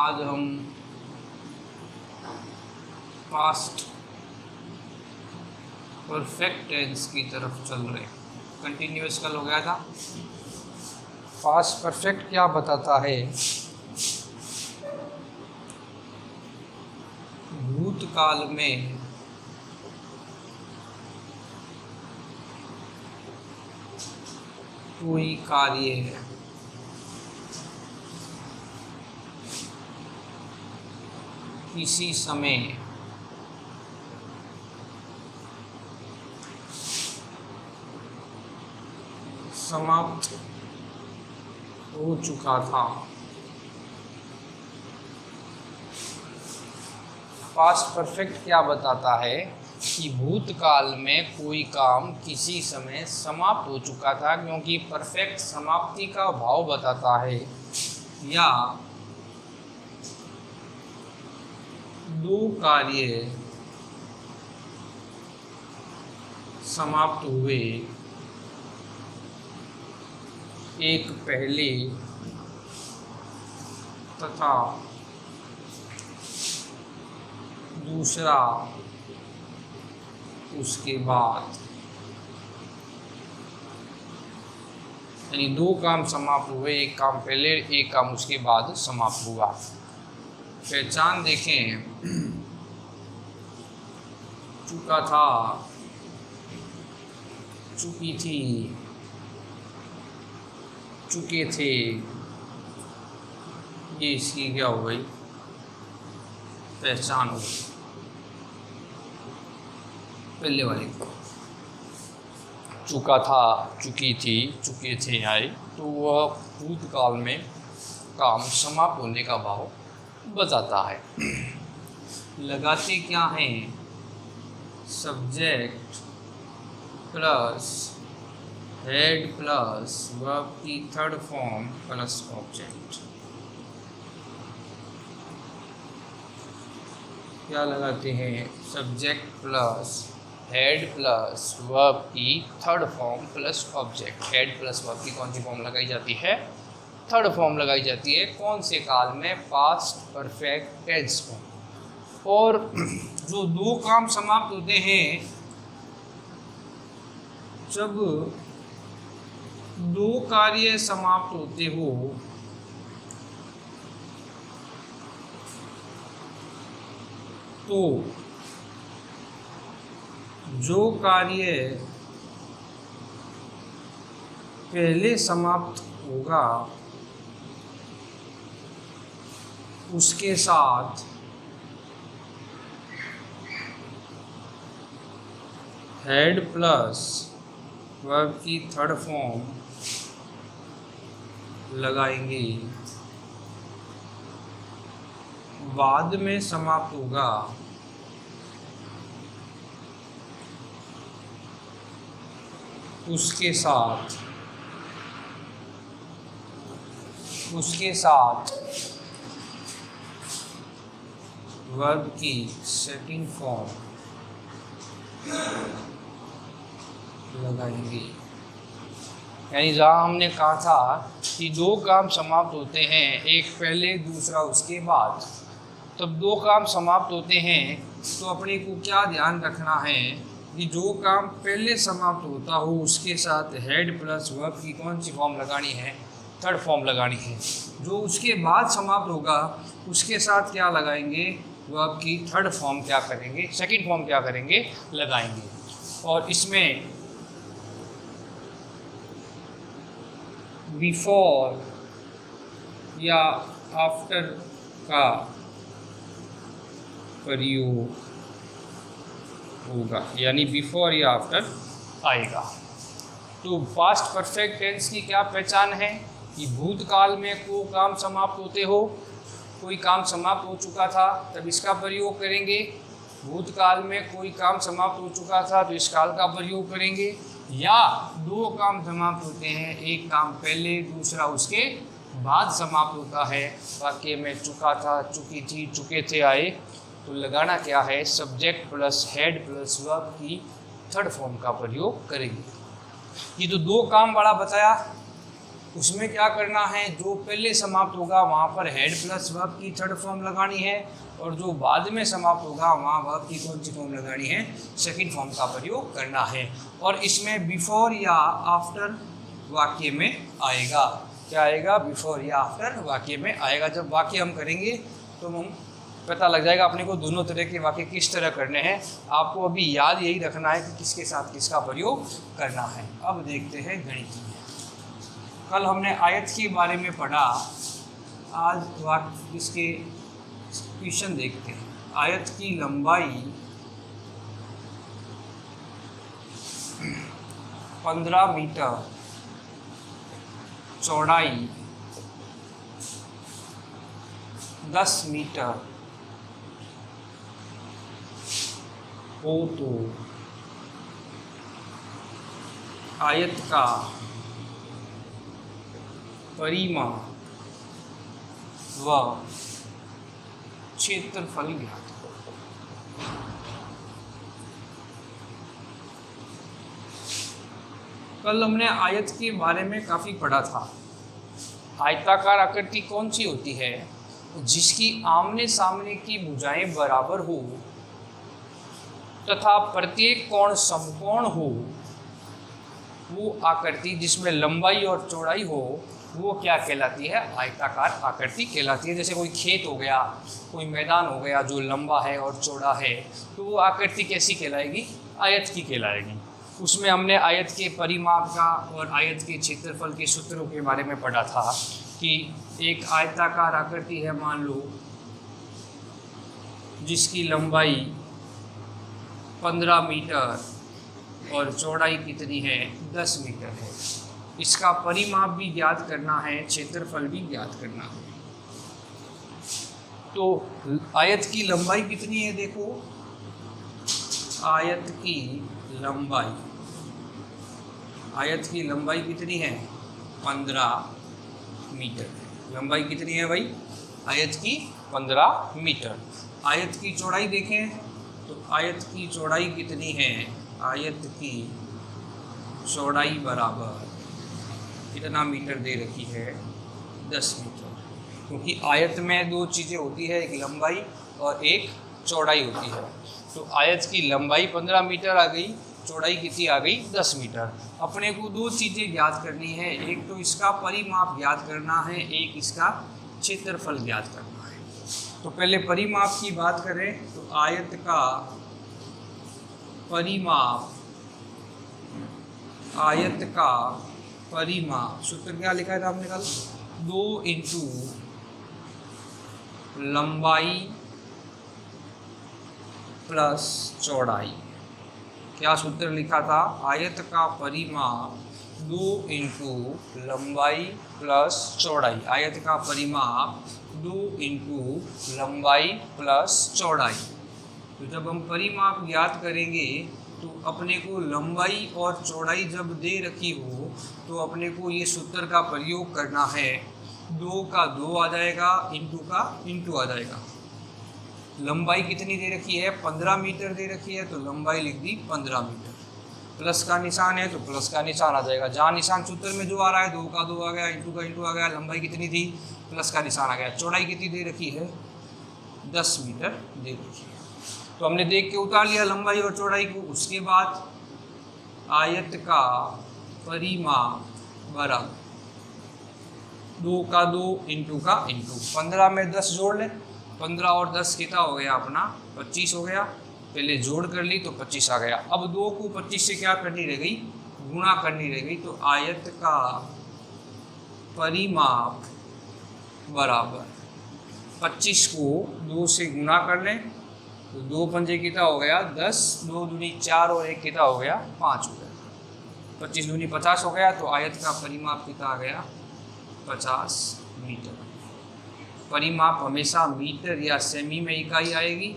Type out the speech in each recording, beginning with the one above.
आज हम past perfect tense की तरफ चल रहे हैं। कंटिन्यूअस कल हो गया था। पास्ट परफेक्ट क्या बताता है? भूतकाल में कोई कार्य किसी समय समाप्त हो चुका था। पास्ट परफेक्ट क्या बताता है कि भूतकाल में कोई काम किसी समय समाप्त हो चुका था, क्योंकि परफेक्ट समाप्ति का भाव बताता है या दो कार्य समाप्त हुए, एक पहले तथा दूसरा उसके बाद, यानी दो काम समाप्त हुए, एक काम पहले एक काम उसके बाद समाप्त हुआ। पहचान देखें, चुका था, चुकी थी, चुके थे, ये इसकी क्या हो गई? पहचान हो गई। पहले वाली चुका था, चुकी थी, चुके थे आए, तो वह भूतकाल में काम समाप्त होने का भाव बताता है। लगाते क्या हैं? Subject plus had plus verb की थर्ड फॉर्म प्लस ऑब्जेक्ट। क्या लगाते हैं? Subject plus had plus verb की third form plus object. Had plus verb की कौन सी फॉर्म लगाई जाती है? थर्ड फॉर्म लगाई जाती है। कौन से काल में? पास्ट परफेक्ट टेंस में। और जो दो काम समाप्त होते हैं, जब दो कार्य समाप्त होते हो तो जो कार्य पहले समाप्त होगा उसके साथ हेड प्लस वर्ब की थर्ड फॉर्म लगाएंगे। बाद में समाप्त होगा उसके साथ वर्ब की सेकंड फॉर्म लगाएंगे। यानी जहाँ हमने कहा था कि दो काम समाप्त होते हैं, एक पहले दूसरा उसके बाद, तब दो काम समाप्त होते हैं तो अपने को क्या ध्यान रखना है कि जो काम पहले समाप्त होता हो उसके साथ हेड प्लस वर्ब की कौन सी फॉर्म लगानी है? थर्ड फॉर्म लगानी है। जो उसके बाद समाप्त होगा उसके साथ क्या लगाएंगे? वर्ब की थर्ड फॉर्म क्या करेंगे? सेकंड फॉर्म क्या करेंगे? लगाएंगे। और इसमें बिफोर या आफ्टर का प्रयोग होगा, यानी बिफोर या आफ्टर आएगा। तो पास्ट परफेक्ट टेंस की क्या पहचान है? कि भूतकाल में कोई काम समाप्त होते हो, कोई काम समाप्त हो चुका था तब इसका प्रयोग करेंगे। भूतकाल में कोई काम समाप्त हो चुका था तो इस काल का प्रयोग करेंगे। या दो काम समाप्त होते हैं, एक काम पहले दूसरा उसके बाद समाप्त होता है। वाक्य में चुका था, चुकी थी, चुके थे आए, तो लगाना क्या है? Subject plus had plus verb की थर्ड फॉर्म का प्रयोग करेंगे। ये तो दो काम वाला बताया। उसमें क्या करना है, जो पहले समाप्त होगा वहाँ पर हेड प्लस वर्ब की थर्ड फॉर्म लगानी है, और जो बाद में समाप्त होगा वहाँ वर्ब की कौन सी फॉर्म लगानी है, सेकंड फॉर्म का प्रयोग करना है। और इसमें बिफोर या आफ्टर वाक्य में आएगा। क्या आएगा, बिफोर या आफ्टर वाक्य में आएगा। जब वाक्य हम करेंगे तो हम पता लग जाएगा अपने को दोनों तरह के वाक्य किस तरह करने हैं। आपको अभी याद यही रखना है कि किसके साथ किसका प्रयोग करना है। अब देखते हैं गणितीय। कल हमने आयत के बारे में पढ़ा, आज वाक्य इसके क्वेश्चन देखते हैं। आयत की लंबाई 15 मीटर, चौड़ाई 10 मीटर हो तो आयत का परिमाण व क्षेत्रफल ज्ञात करो। कल हमने आयत के बारे में काफ़ी पढ़ा था। आयताकार आकृति कौन सी होती है, जिसकी आमने सामने की भुजाएं बराबर हो तथा प्रत्येक कोण समकोण हो। वो आकृति जिसमें लंबाई और चौड़ाई हो वो क्या कहलाती है, आयताकार आकृति कहलाती है। जैसे कोई खेत हो गया, कोई मैदान हो गया जो लंबा है और चौड़ा है, तो वो आकृति कैसी कहलाएगी, आयत की कहलाएगी। उसमें हमने आयत के परिमाप का और आयत के क्षेत्रफल के सूत्रों के बारे में पढ़ा था कि एक आयताकार आकृति है, मान लो जिसकी लंबाई 15 मीटर और चौड़ाई कितनी है, 10 मीटर है। इसका परिमाप भी ज्ञात करना है, क्षेत्रफल भी ज्ञात करना है। तो आयत की लंबाई कितनी है, देखो आयत की लंबाई कितनी है, 15 मीटर। लंबाई कितनी है भाई, आयत की 15 मीटर। आयत की चौड़ाई देखें तो आयत की चौड़ाई कितनी है, आयत की चौड़ाई बराबर कितना मीटर दे रखी है, 10 मीटर। क्योंकि आयत में दो चीज़ें होती है, एक लंबाई और एक चौड़ाई होती है। तो आयत की लंबाई 15 मीटर आ गई, चौड़ाई कितनी आ गई, 10 मीटर। अपने को दो चीज़ें ज्ञात करनी है, एक तो इसका परिमाप ज्ञात करना है, एक इसका क्षेत्रफल ज्ञात करना है। तो पहले परिमाप की बात करें तो आयत का परिमाप, सूत्र क्या लिखा है था हमने कल, 2 इंटू लंबाई प्लस चौड़ाई। क्या सूत्र लिखा था, आयत का परिमाप 2 इंटू लंबाई प्लस चौड़ाई। आयत का परिमाप 2 इंटू लंबाई प्लस चौड़ाई। तो जब हम परिमाप ज्ञात करेंगे तो अपने को लंबाई और चौड़ाई जब दे रखी हो तो अपने को ये सूत्र का प्रयोग करना है। 2 का 2 आ जाएगा, इंटू का इंटू आ जाएगा। लंबाई कितनी दे रखी है, 15 मीटर दे रखी है, तो लंबाई लिख दी 15 मीटर। प्लस का निशान है तो प्लस का निशान आ जाएगा। जहाँ निशान सूत्र में जो आ रहा है, 2 का 2 आ गया, इंटू का इंटू आ गया। लंबाई कितनी थी, प्लस का निशान आ गया। चौड़ाई कितनी दे रखी है, 10 मीटर दे रखी है। तो हमने देख के उतार लिया लंबाई और चौड़ाई को। उसके बाद आयत का परिमाप बराबर 2 का 2 इंटू का इंटू। 15 में 10 जोड़ ले, 15 और 10 कितना हो गया अपना, 25 हो गया। पहले जोड़ कर ली तो 25 आ गया। अब 2 को 25 से क्या करनी रह गई, गुणा करनी रह गई। तो आयत का परिमाप बराबर 25 को 2 से गुणा कर लें तो 2 पंजे कितना हो गया, 10, 2 दूनी 4 और 1 कितना हो गया, 5 हो गया। 25 दूनी 50 हो गया। तो आयत का परिमाप कितना आ गया, 50 मीटर। परिमाप हमेशा मीटर या सेमी में इकाई आएगी।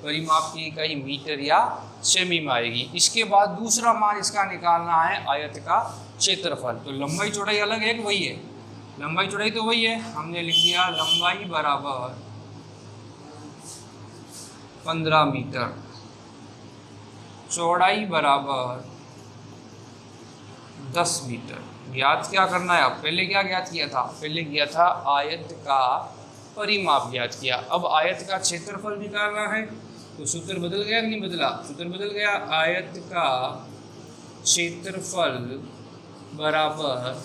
परिमाप की इकाई मीटर या सेमी में आएगी। इसके बाद दूसरा मान इसका निकालना है, आयत का क्षेत्रफल। तो लंबाई चौड़ाई अलग है कि वही है, लंबाई चौड़ाई तो वही है। हमने लिख दिया लंबाई बराबर 15 मीटर, चौड़ाई बराबर 10 मीटर। ज्ञात क्या करना है? अब पहले क्या ज्ञात किया था? पहले किया था आयत का परिमाप ज्ञात किया। अब आयत का क्षेत्रफल निकालना है, तो सूत्र बदल गया कि नहीं बदला? सूत्र बदल गया। आयत का क्षेत्रफल बराबर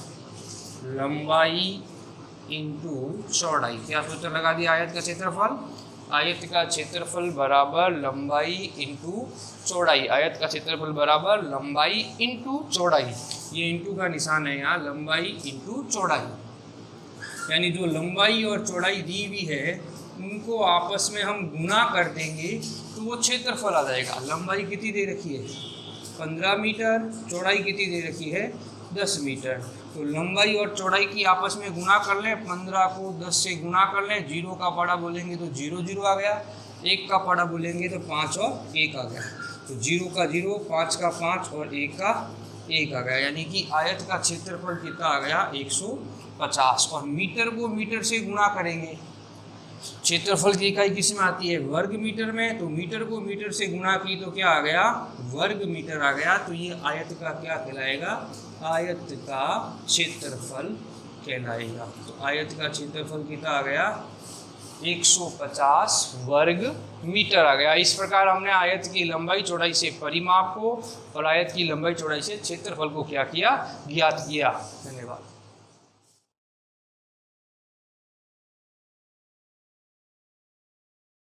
लंबाई इंटू चौड़ाई। क्या सूत्र लगा दिया? आयत का क्षेत्रफल, आयत का क्षेत्रफल बराबर लंबाई इंटू चौड़ाई। आयत का क्षेत्रफल बराबर लंबाई इंटू चौड़ाई। ये इंटू का निशान है यहाँ, लंबाई इंटू चौड़ाई। यानी जो लंबाई और चौड़ाई दी हुई है उनको आपस में हम गुना कर देंगे तो वो क्षेत्रफल आ जाएगा। लंबाई कितनी दे रखी है? 15 मीटर। चौड़ाई कितनी दे रखी है? 10 मीटर। तो लंबाई और चौड़ाई की आपस में गुना कर लें। 15 को 10 से गुना कर लें। 0 का पाड़ा बोलेंगे तो 0 0 आ गया। 1 का पाड़ा बोलेंगे तो 5 और 1 आ गया। तो 0 का 0, 5 का 5 और 1 का 1 आ गया। यानी कि आयत का क्षेत्रफल कितना आ गया? 150। और मीटर को मीटर से गुना करेंगे। क्षेत्रफल की इकाई किस में आती है? वर्ग मीटर में। तो मीटर को मीटर से गुना की तो क्या आ गया? वर्ग मीटर आ गया। तो ये आयत का क्या कहलाएगा? आयत का क्षेत्रफल कहलाएगा। तो आयत का क्षेत्रफल कितना आ गया? 150 वर्ग मीटर आ गया। इस प्रकार हमने आयत की लंबाई चौड़ाई से परिमाप को और आयत की लंबाई चौड़ाई से क्षेत्रफल को क्या किया? ज्ञात किया। धन्यवाद।